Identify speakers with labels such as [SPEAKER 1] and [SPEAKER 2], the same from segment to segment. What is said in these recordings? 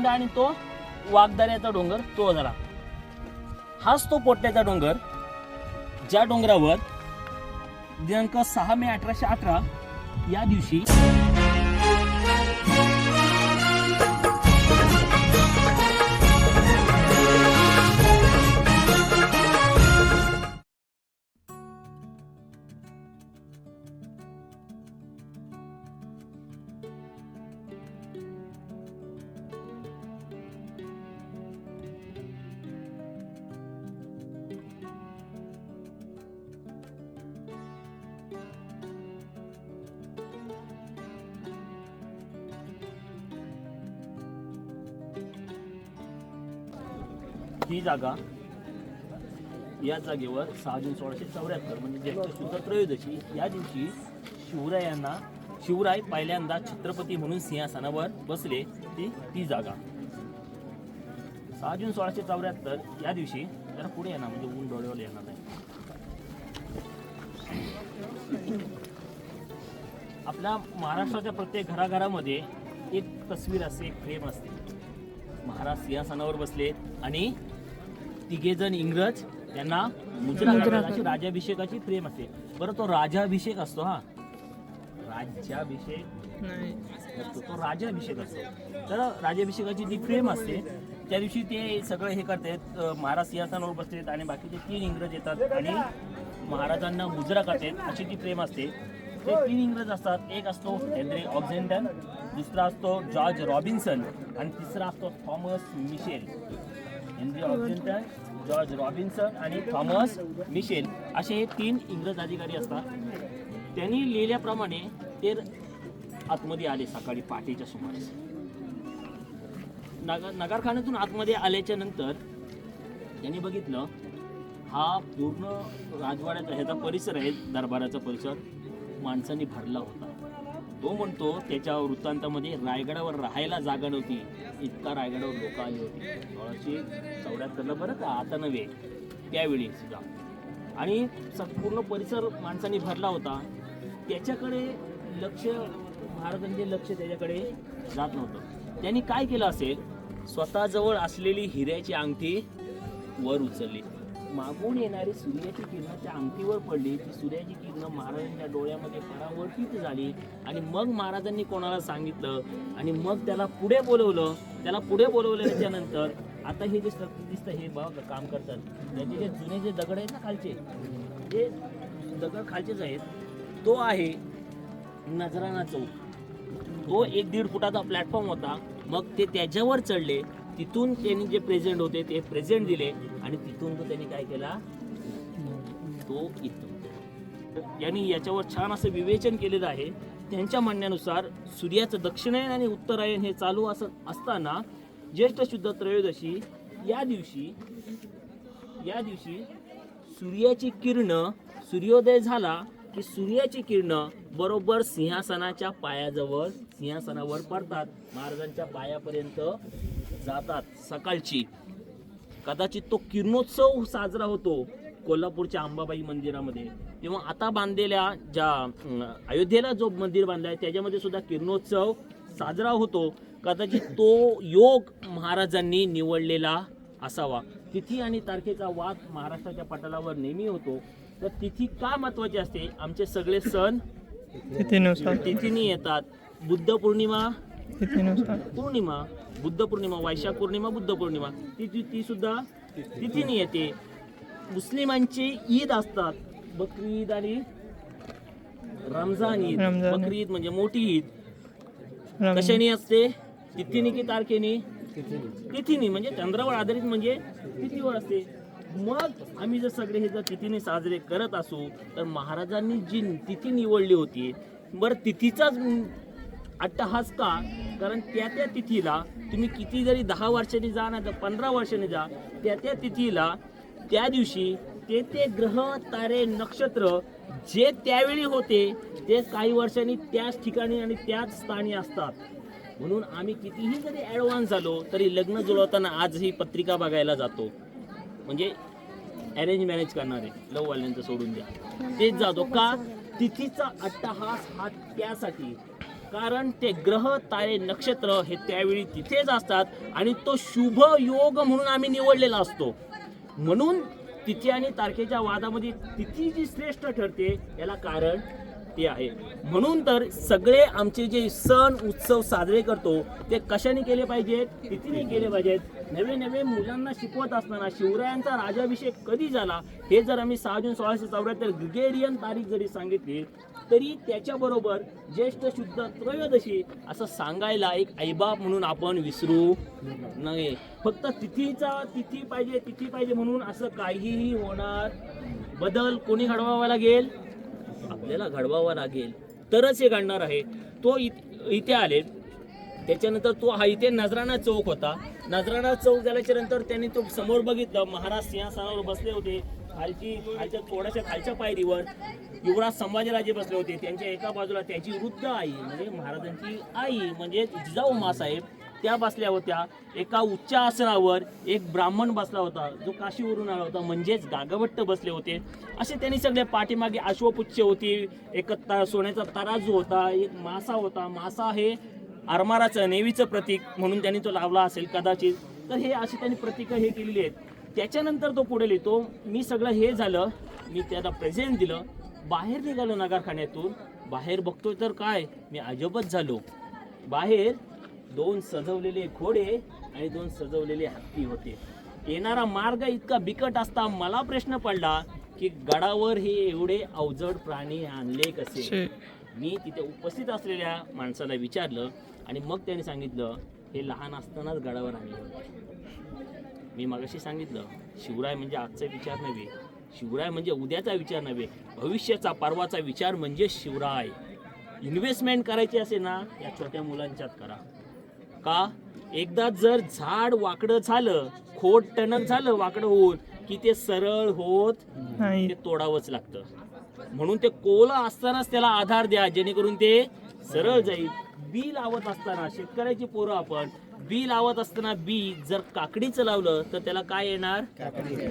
[SPEAKER 1] पोट्टेचा आणि तो वाघदाऱ्याचा डोंगर तो झाला. हाच तो पोट्ट्याचा डोंगर ज्या डोंगरावर दिनांक 6 मे 1818 या दिवशी ही जागा या जागेवर 6 जून 1674 म्हणजे ज्येष्ठ शुद्ध त्रयोदशी या दिवशी शिवराय पहिल्यांदा छत्रपती म्हणून सिंहासनावर बसले. ती जागा 6 जून 1674 या दिवशी जरा पुढे येणार म्हणजे ऊन डोळ्यावर येणार नाही. आपल्या महाराष्ट्राच्या प्रत्येक घराघरामध्ये एक तस्वीर असते, एक फ्रेम असते. महाराज सिंहासनावर बसले आणि तिघेजण इंग्रज त्यांना मुजरा करण्याची राज्याभिषेकाची फ्रेम असते. बरं तो राजाभिषेक असतो, हा राज्याभिषेक नसतो, तो राजाभिषेक असतो. तर राज्याभिषेकाची जी फ्रेम असते त्या दिवशी ते सगळं हे करतात. महाराज सिंहासनावर बसतात आणि बाकीचे 3 इंग्रज येतात आणि महाराजांना मुजरा करतात अशी ती फ्रेम असते. ते 3 इंग्रज असतात. एक असतो हेनरी ऑक्झेंडन, दुसरा असतो जॉर्ज रॉबिन्सन आणि तिसरा असतो Thomas Mitchell. Henry Oxenden, George Robinson आणि थॉमस मिशेल असे हे 3 इंग्रज अधिकारी असतात. त्यांनी लिहिल्याप्रमाणे ते आतमध्ये आले सकाळी पहाटेच्या सुमारास. नगरखान्यातून आतमध्ये आल्याच्या नंतर त्यांनी बघितलं हा पूर्ण राजवाड्याचा ह्याचा परिसर आहे, दरबाराचा परिसर माणसांनी भरला होता. तो म्हणतो त्याच्या वृत्तांतामध्ये रायगडावर राहायला जागा नव्हती, इतका रायगडावर लोक आली होती. 1674 बरं का, आता नव्हे, त्यावेळी सुद्धा. आणि पूर्ण परिसर माणसांनी भरला होता. त्याच्याकडे महाराजांचे लक्ष त्याच्याकडे जात नव्हतं. त्यांनी काय केलं असेल, स्वतःजवळ असलेली हिऱ्याची अंगठी वर उचलली. मागून येणारी सूर्याची किरण त्या अंगठीवर पडली. ती सूर्याची किरण महाराजांच्या डोळ्यामध्ये परावर्तित झाली आणि मग महाराजांनी कोणाला सांगितलं आणि मग त्याला पुढे बोलवलं. त्याला पुढे बोलवल्याच्या नंतर आता हे जे दिसतं हे बघा काम करतात. त्याचे जे जुने जे दगड आहेत ना खालचे, जे दगड खालचेच आहेत, तो आहे नजराना चौक. तो 1-1.5 फुटाचा प्लॅटफॉर्म होता. मग ते त्याच्यावर चढले. तिथून त्यांनी जे प्रेझेंट होते ते प्रेझेंट दिले आणि तिथून तो त्यांनी काय केला, तो इथून यांनी याच्यावर छान असं विवेचन केलेलं आहे. त्यांच्या म्हणण्यानुसार सूर्याचं दक्षिणायन आणि उत्तरायण हे चालू असताना ज्येष्ठ शुद्ध त्रयोदशी या दिवशी सूर्याची किरण, सूर्योदय झाला की सूर्याची किरण बरोबर सिंहासनाच्या पायाजवळ सिंहासनावर पडतात, महाराजांच्या पायापर्यंत जातात. सकाळची कदाचित तो किरणोत्सव साजरा होतो कोल्हापूरच्या अंबाबाई मंदिरामध्ये. तेव्हा आता बांधलेल्या ज्या अयोध्येला जो मंदिर बांधलाय त्याच्यामध्ये सुद्धा किरणोत्सव साजरा होतो. कदाचित तो योग महाराजांनी निवडलेला असावा. तिथी आणि तारखेचा वाद महाराष्ट्राच्या पटलावर नेहमी होतो. तर तिथी का महत्वाची असते, आमचे सगळे सण तिथीने येतात. बुद्ध पौर्णिमा, बुद्ध पौर्णिमा, वैशाख पौर्णिमा, बुद्ध पौर्णिमा ती सुद्धा तिथीने येते. मुस्लिमांचे ईद असतात, बकरी ईद आणि रमजान ईद. बकरी ईद म्हणजे मोठी ईद कशाने असते, तिथीने की तारखेने? तिथीने, म्हणजे चंद्रावर आधारित म्हणजे तिथीवर असते. मग आम्ही जर सगळे हे जर तिथीने साजरे करत असू तर महाराजांनी जी तिथी निवडली होती, बरं तिथीचाच अट्टहास का? कारण त्या तिथीला तुम्ही किती जरी 10 वर्षांनी जा ना 15 वर्षांनी जा, त्या तिथीला त्या दिवशी ते ग्रह तारे नक्षत्र जे त्यावेळी होते ते काही वर्षांनी त्याच ठिकाणी आणि त्याच स्थानी असतात. म्हणून आम्ही कितीही जरी ॲडव्हान्स झालो तरी लग्न जुळवताना आजही पत्रिका बघायला जातो. म्हणजे अरेंज मॅरेज करणारे लववाल्यांचं सोडून द्या, तेच जातो का? तिथीचा अट्टहास हा त्यासाठी कारण ते ग्रह तारे नक्षत्र हे त्यावेळी तिथेच असतात आणि तो शुभ योग म्हणून आम्ही निवडलेला असतो. म्हणून तिथी आणि तारखेच्या वादामध्ये तिथी जी श्रेष्ठ ठरते याला कारण ते आहे. म्हणून तर सगळे आमचे जे सण उत्सव साजरे करतो ते कशाने केले पाहिजेत, तिथीने केले पाहिजेत. नवे नवे मुलांना शिकवत असताना शिवरायांचा राज्याभिषेक कधी झाला हे जर आम्ही 6 जून 1674 ग्रिगोरियन तारीख जरी सांगितली तरी त्याच्याबरोबर ज्येष्ठ शुद्ध त्रयोदशी असं सांगायला एक ऐबाब म्हणून आपण विसरू नये. फक्त तिथी पाहिजे म्हणून असं काहीही होणार. बदल कोणी घडवावा लागेल, आपल्याला घडवावा लागेल तरच हे घडणार आहे. तो इथे आले. त्याच्यानंतर तो हा इथे नजराणा चौक होता. नजराणा चौक झाल्याच्या नंतर त्यांनी तो समोर बघितलं, महाराज सिंहासनावर बसले होते. खालच्या थोड्याशा खालच्या पायरीवर युवराज संभाजीराजे बसले होते. त्यांच्या एका बाजूला त्याची वृद्ध आई म्हणजे महाराजांची आई म्हणजे जिजाऊ मासाहेब त्या बसल्या होत्या. एका उच्च आसनावर एक ब्राह्मण बसला होता जो काशीवरून आला होता म्हणजेच गागाभट्ट बसले होते. असे त्यांनी सगळे पाठीमागे अश्वपुच्छ होती, एक सोन्याचा तराजू होता, एक मासा होता. मासा हे आरमाराचं नेवीचं प्रतीक म्हणून त्यांनी तो लावला असेल कदाचित. तर हे अशी त्यांनी प्रतीक हे केलेली आहेत. त्याच्यानंतर तो पुढे लिहितो, मी सगळं हे झालं, मी त्याला प्रेझेंट दिलं, बाहेर निघालो नगरखान्यातून. बाहेर बघतोय तर काय, मी अजबच झालो. बाहेर 2 सजवलेले घोडे आणि 2 सजवलेले हत्ती होते. येणारा मार्ग इतका बिकट असता मला प्रश्न पडला की गडावर हे एवढे अवजड प्राणी आणले कसे. मी तिथे उपस्थित असलेल्या माणसाला विचारलं आणि मग त्याने सांगितलं हे लहान असतानाच गडावर आणले होते. मी मगाशी सांगितलं शिवराय म्हणजे आजचा विचार नव्हे, शिवराय म्हणजे उद्याचा विचार नव्हे, भविष्याचा परवाचा विचार म्हणजे शिवराय. इन्व्हेस्टमेंट करायची असेल ना या छोट्या मुलांच्यात करा. का, एकदा जर झाड वाकडं झालं, खोड टणक झालं वाकडं होऊन की ते सरळ होत ते तोडावंच लागतं. म्हणून ते कोला असतानाच त्याला आधार द्या जेणेकरून ते सरळ जाईल. बी लावत असताना शेतकऱ्याची पोरं आपण बी लावत असताना बी जर काकडीचं लावलं तर त्याला काय येणार,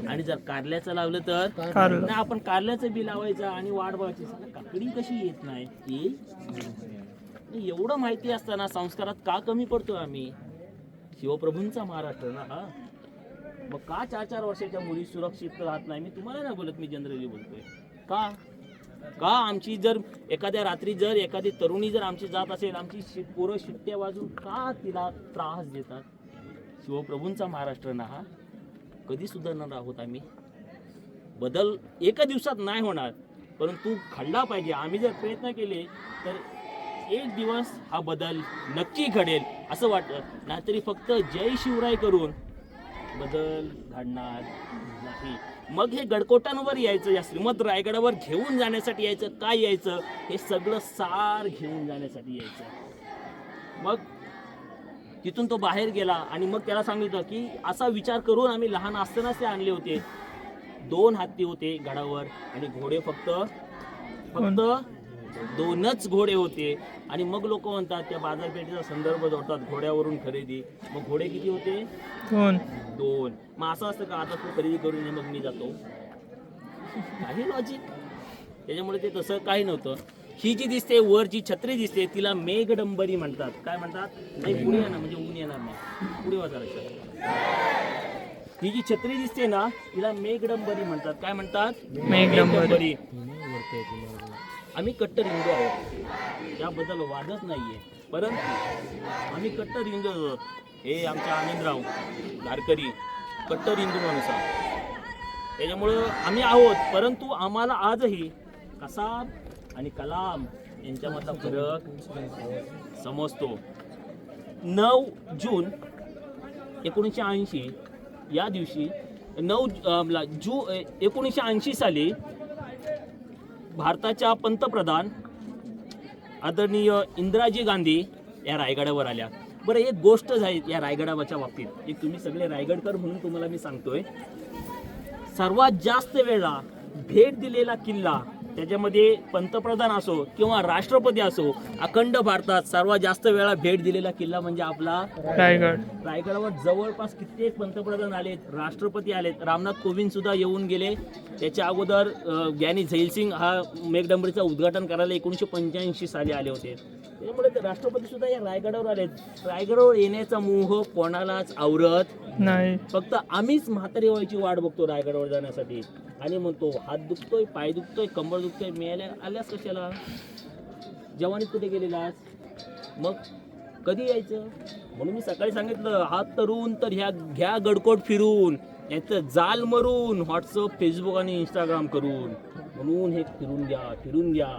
[SPEAKER 1] आणि जर कारल्याचं लावलं तर नाही. आपण कारल्याचं बी लावायचं आणि वाढ बघायची, काकडी कशी येत नाही. एवढं माहिती असताना संस्कारात का कमी पडतो आम्ही. शिवप्रभूंचा महाराष्ट्र ना हा. मग का 4-4 वर्षाच्या मुली सुरक्षित राहत नाही. मी तुम्हाला नाही बोलत, मी जनरली बोलतोय. का आमची जर एखाद्या रात्री जर एखादी तरुणी जर आमची जात असेल, आमची पोरं शिट्ट्या वाजून का तिला त्रास देतात. शिवप्रभूंचा महाराष्ट्र ना हा. कधी सुधारणार आहोत आम्ही. बदल एका दिवसात नाही होणार परंतु घडला पाहिजे. आम्ही जर प्रयत्न केले तर एक दिवस हा बदल नक्की घडेल असं वाटतं. नाहीतरी फक्त जय शिवराय करून बदल घडणार नाही. मग हे गडकोटांवर यायचं, या श्रीमद रायगडावर घेऊन जाण्यासाठी यायचं. काय यायचं, हे सगळं सार घेऊन जाण्यासाठी यायचं. मग तिथून तो बाहेर गेला आणि मग त्याला सांगितलं की असा विचार करून आम्ही लहान असतानाच ते आणले होते. 2 हत्ती होते गडावर आणि घोडे फक्त 2च घोडे होते. आणि मग लोक म्हणतात त्या बाजारपेठेचा संदर्भ जोडतात घोड्यावरून खरेदी. मग घोडे किती होते, 2. मग असं असतं का आता तू खरेदी करून ये मग मी जातो, काही लॉजिक. त्याच्यामुळे ते तसं काही नव्हतं. ही जी दिसते वर जी छत्री दिसते तिला मेघडंबरी म्हणतात. काय म्हणतात, नाही पुढे येणार म्हणजे ऊन येणार नाही, पुढे वाचा. ही जी छत्री दिसते ना तिला मेघडंबरी म्हणतात. काय म्हणतात, मेघडंबरी. आम्ही कट्टर हिंदू आहोत, याबद्दल वादच नाहीये. परंतु आम्ही कट्टर हिंदू आहोत. हे आमच्या आनंदराव धारकरी कट्टर हिंदू माणूस आहोत. त्याच्यामुळं आम्ही आहोत. परंतु आम्हाला आजही कसाब आणि कलाम यांच्यामधला फरक समजतो. 9 जून 1980 या दिवशी 1980 साली भारताच्या पंतप्रधान आदरणीय इंदिराजी गांधी या रायगडावर आल्या. बरं एक गोष्ट झाली या रायगडाच्या बाबतीत, एक तुम्ही सगळे रायगडकर म्हणून तुम्हाला मी सांगतोय, सर्वात जास्त वेळा भेट दिलेला किल्ला त्याच्यामध्ये पंतप्रधान असो किंवा राष्ट्रपती असो, अखंड भारतात सर्वात जास्त वेळा भेट दिलेला किल्ला म्हणजे आपला रायगडावर जवळपास कित्येक पंतप्रधान आलेत, राष्ट्रपती आलेत, रामनाथ कोविंद सुद्धा येऊन गेले. त्याच्या अगोदर ग्यानी झैलसिंग हा मेघडंबरीचं उद्घाटन करायला 1985 साली आले होते. त्यामुळे ते राष्ट्रपती सुद्धा या रायगडावर आलेत. रायगडावर येण्याचा मोह कोणालाच आवरत नाही. फक्त आम्हीच म्हातारी व्हायची वाट बघतो रायगडावर जाण्यासाठी आणि म्हणतो हात दुखतोय, पाय दुखतोय, कंबर दुखतोय, मिळाल्या आल्यास कशाला? जवानीत कुठे गेलेलास? मग कधी यायचं? म्हणून मी सकाळी सांगितलं, हात तरुण तर ह्या घ्या गडकोट फिरून, याचं जाल मरून, व्हॉट्सअप, फेसबुक आणि इंस्टाग्राम करून. म्हणून हे फिरून घ्या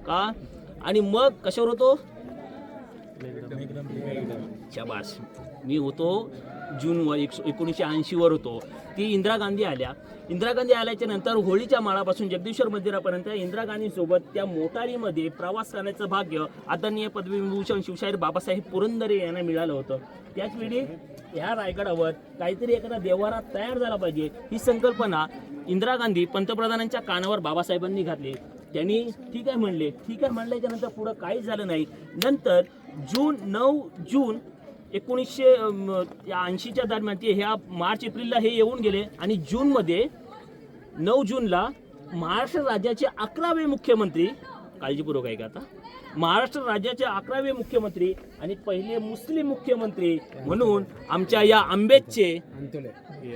[SPEAKER 1] का? आणि मग कशावर होतो? शाबास. मी होतो जूनवर 1980 होतो. ती इंदिरा गांधी आल्याच्या नंतर होळीच्या माळापासून जगदीश्वर मंदिरापर्यंत इंदिरा गांधींसोबत त्या मोटारीमध्ये प्रवास करण्याचं भाग्य आदरणीय पद्मविभूषण शिवशाहीर बाबासाहेब पुरंदरे यांना मिळालं होतं. त्याचवेळी ह्या रायगडावर काहीतरी एखादा देवारा तयार झाला पाहिजे ही संकल्पना इंदिरा गांधी पंतप्रधानांच्या कानावर बाबासाहेबांनी घातली. त्यांनी ठीक आहे म्हणल्याच्या नंतर पुढं काहीच झालं नाही. नंतर 9 जून 1980च्या दरम्यान ते ह्या मार्च एप्रिलला हे येऊन गेले आणि जूनमध्ये 9 जूनला महाराष्ट्र राज्याचे 11वे मुख्यमंत्री, काळजीपूर्वक आहे का आता, महाराष्ट्र राज्याचे 11वे मुख्यमंत्री आणि पहिले मुस्लिम मुख्यमंत्री म्हणून आमच्या या आंबेडचे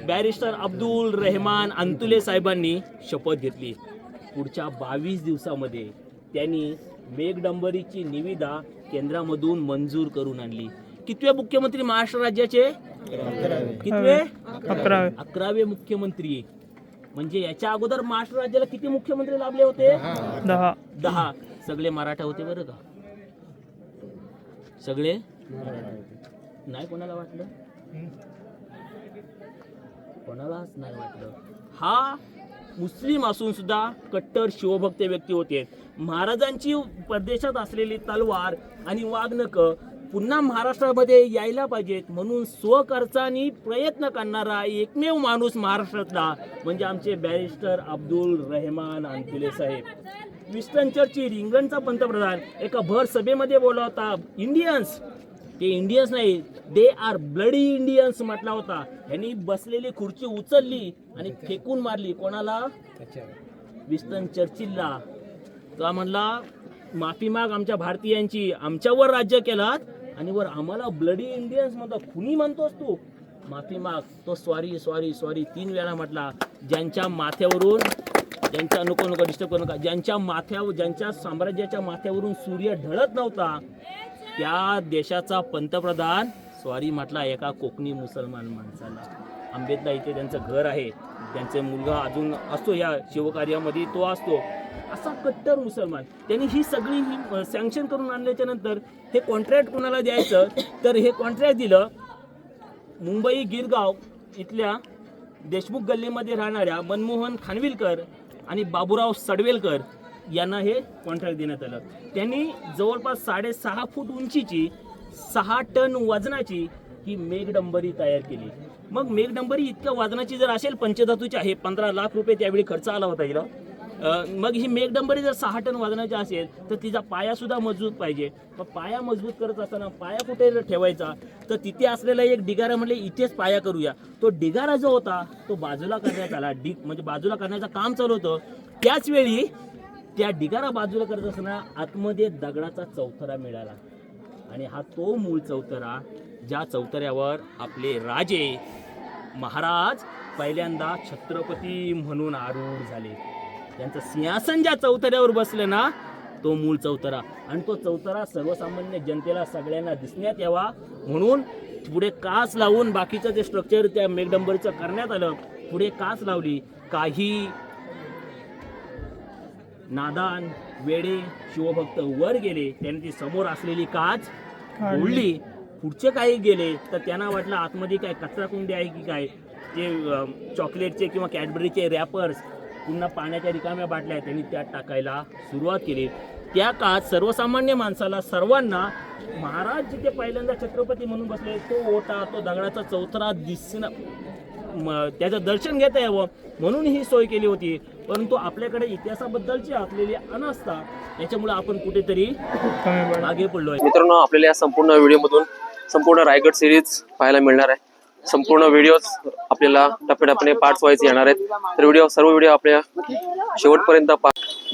[SPEAKER 1] बॅरिस्टर अब्दुल रहमान अंतुले साहेबांनी शपथ घेतली. पुढच्या 22 दिवसामध्ये त्यांनी मेघडंबरीची निविदा केंद्रामधून मंजूर करून आणली. कितवे मुख्यमंत्री महाराष्ट्र राज्याचे? कितवे? 11वे मुख्यमंत्री. म्हणजे याच्या अगोदर महाराष्ट्र राज्याला किती मुख्यमंत्री लाभले होते? 10. सगळे मराठा होते बरं का? सगळे नाही. कोणाला वाटलं? कोणालाच नाही वाटलं. हा मुस्लिम असून सुद्धा कट्टर शिवभक्त व्यक्ती होते. महाराजांची परदेशात असलेली तलवार आणि वाघनखं पुन्हा महाराष्ट्रामध्ये यायला पाहिजेत म्हणून स्वखर्चाने प्रयत्न करणारा एकमेव माणूस महाराष्ट्रातला म्हणजे आमचे बॅरिस्टर अब्दुल रहमान अंतुले साहेब. विस्टन चर्चिल इंग्लंडचा पंतप्रधान एका भर सभेमध्ये बोलला होता, इंडियन्स, ते इंडियन्स नाही, दे आर ब्लडी इंडियन्स म्हटला होता. यांनी बसलेली खुर्ची उचलली आणि फेकून मारली. कोणाला? विस्टन चर्चिलला. तो म्हणला, माफी माग आमच्या भारतीयांची, आमच्यावर राज्य केलात आणि वर आम्हाला ब्लडी इंडियन्स म्हणतो. कुणी म्हणतोस तू? माफी माग. तो सॉरी 3 वेळा म्हटला. ज्यांच्या माथ्यावरून, ज्यांच्या नको डिस्टर्ब करू नका, ज्यांच्या साम्राज्याच्या माथ्यावरून सूर्य ढळत नव्हता त्या देशाचा पंतप्रधान सॉरी म्हटला एका कोकणी मुसलमान माणसाला. आंबेतला इथे त्यांचं घर आहे, त्यांचा मुलगा अजून असतो या शिवकार्यामध्ये, तो असतो. असा कट्टर मुसलमान. त्यांनी ही सगळी सँक्शन करून आणल्याच्या नंतर हे कॉन्ट्रॅक्ट कोणाला द्यायचं तर हे कॉन्ट्रॅक्ट दिलं मुंबई गिरगाव इथल्या देशमुख गल्लीमध्ये राहणाऱ्या मनमोहन खानविलकर आणि बाबूराव सडवेलकर यांना हे कॉन्ट्रॅक्ट देण्यात आलं. त्यांनी जवळपास 6.5 फूट उंचीची 6 टन वजनाची ही मेघडंबरी तयार केली. मग मेघडंबरी इतक्या वजनाची जर असेल, पंचधातूची आहे, 15 लाख रुपये त्यावेळी खर्च आला होता हिला. मग ही मेघडंबरी जर 6 टन वजनाची असेल तर तिचा पाया सुद्धा मजबूत पाहिजे. मग पाया मजबूत करत असताना पाया कुठे ठेवायचा तर तिथे असलेला एक ढिगारा म्हणले इथेच पाया करूया. तो ढिगारा जो होता तो बाजूला करण्यात आला. म्हणजे बाजूला करण्याचं काम चालू होतं. त्याच वेळी त्या ढिगारा बाजूला करत असताना आतमध्ये दगडाचा चौथरा मिळाला आणि हा तो मूळ चौथरा ज्या चौथऱ्यावर आपले राजे महाराज पहिल्यांदा छत्रपती म्हणून आरूढ झाले. त्यांचं सिंहासन ज्या चौथऱ्यावर बसलं ना तो मूळ चौथरा. आणि तो चौथरा सर्वसामान्य जनतेला सगळ्यांना दिसण्यात यावा म्हणून पुढे काच लावून बाकीचं ते स्ट्रक्चर त्या मेघडंबरीचं करण्यात आलं. पुढे काच लावली. काही नादान वेडे शिवभक्त वर गेले, त्यांनी ती समोर असलेली काच ओढली. पुढचे काही गेले तर त्यांना वाटलं आतमध्ये काय कचरा कुंडी आहे की काय, ते चॉकलेटचे किंवा कॅडबरीचे रॅपर्स, पुन्हा पाण्याच्या रिकाम्या बाटल्या त्यांनी त्यात टाकायला सुरुवात केली. त्या काळात सर्वसामान्य माणसाला सर्वांना महाराज जिथे पहिल्यांदा छत्रपती म्हणून बसले तो ओटा, तो दगडाचा चौथरा दिसणं, त्याचं दर्शन घेता यावं म्हणून ही सोय केली होती. परंतु आपल्याकडे इतिहासाबद्दलची असलेली अनास्था याच्यामुळे आपण कुठेतरी मागे पडलो आहे.
[SPEAKER 2] मित्रांनो, आपल्याला या संपूर्ण व्हिडिओमधून संपूर्ण रायगड सिरीज पाहायला मिळणार आहे. संपूर्ण व्हिडिओज आपल्याला टप्प्याटप्प्याने पार्ट्स वाईज येणार आहेत. तर सर्व व्हिडिओ आपल्या शेवटपर्यंत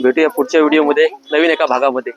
[SPEAKER 2] भेटूया पुढच्या व्हिडिओमध्ये नवीन एका भागामध्ये.